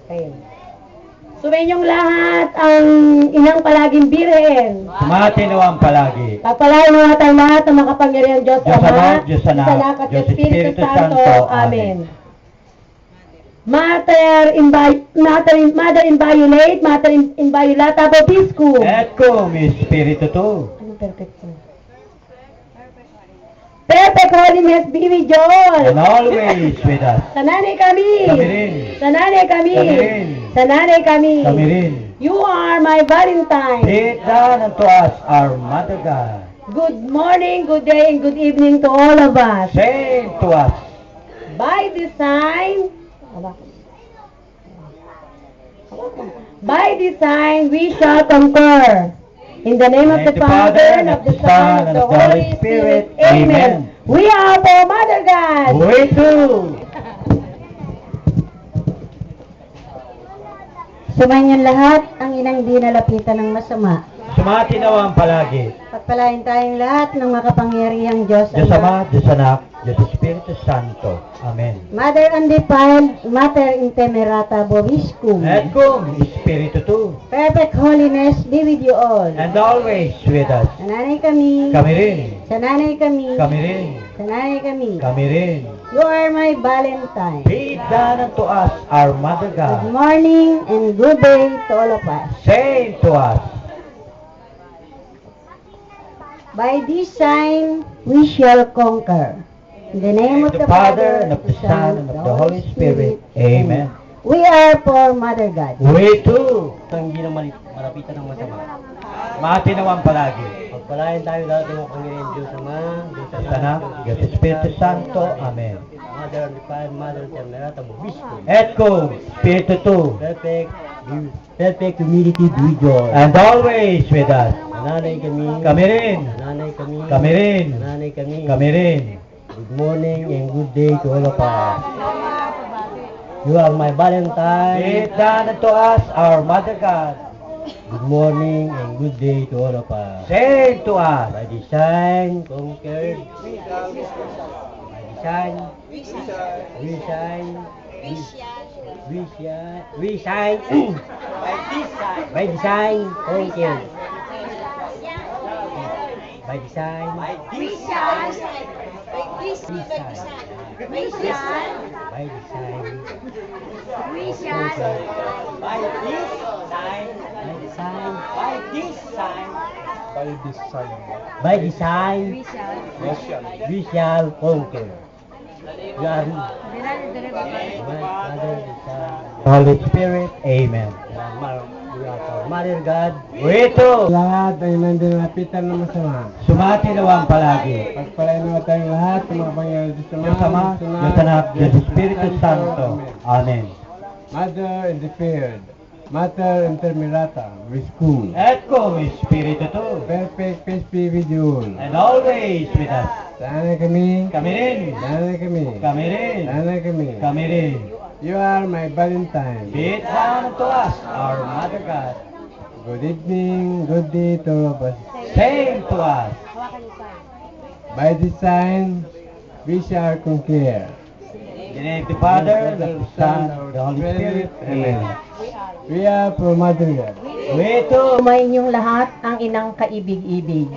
Okay. Sumayinyong lahat ang inang palaging birhen. Sumati naman palagi. Pagpalain mo natin lahat ng makapangyarihang Diyos Diyos Ama, Ama, Diyos Anak, at Diyos Espiritu Espiritu Santo. Santo. Amen. Mater inviolate, mater inviolata vobiscum. Et cum Espiritu tu. Anong perfect po? Perfect holiness be with you all. And always with us. Sa nanay kami. Kami rin. Sa nanay kami. Kami rin. Sa nanay kami. Kami rin. You are my Valentine. Be it done unto us, our Mother God. Good morning, good day, and good evening to all of us. Same to us. By design, we shall conquer. In the name of the Father, and of the Son, and of the Holy Spirit. Amen. We are for Mother God. We too. Sumayin lahat ang inang di nalapitan ng masama. Sumati naman palagi. Pagpalain tayong lahat ng makapangyarihang Diyos Diyos Ama, Diyos Anak, Diyos Espiritu Santo. Amen. Mother undefiled, Mater intemerata vobiscum. Et cum Espiritu tu. Perfect holiness be with you all. And always with us. Sa nanay kami. Kami rin. Sa nanay kami. Kami rin. Sa nanay kami. Kami rin. You are my Valentine. Be it done unto us, our Mother Good God. morning and good day to all of us. Same to us. By this sign, we shall conquer. In the name of the Father, and of the Son, and of the Holy Spirit. Amen. We are for Mother God. We too. Hindi na malapitan ng masama. Mati naman palagi. Pagpalain tayo lahat ng Panginoon Diyos Ama, Diyos Diyos Anak, Diyos Espiritu Santo. Amen. Mother Divine, Mother Temerata Vobiscum. Et cum Espiritu tu. Perfect humility be with you. And always with us. Nanay kami. Kami rin. Nanay kami. Kami rin. Nanay kami. Kami rin. Good morning and good day to all of us. You are my Be Valentine. it done unto us, our Mother God. Good morning and good day to all of us. Same to us. By design, conquered. By design, we shine. We shine. By design, conquered. By design, by design, we shall conquer. We are Mother Holy Spirit. Amen. Mother God. We too. Lahat ay nandinapitan ng masama. Sumati naman palagi. Pagpalain naman tayong lahat ng mga pangyayari Diyos Diyos Ama, Diyos Anak, Diyos Espiritu Santo. Amen. Mother and the Spirit, Mater intermirata, Viscum. Et cum Espiritu tu. Perfect peace be with you all. And always with us. Sana kami, Kami rin. sana kami, Kami rin. sana kami. Kami rin. You are my Valentine. Be it done unto us, our Mother God. Good evening, good day to all of us. Same to us. By this sign, we shall conquer. In the name of the Father, and of the Son, and of the Holy Spirit. Amen. We are for Mother God. We too. Sumayin niyong lahat ang inang kaibig-ibig.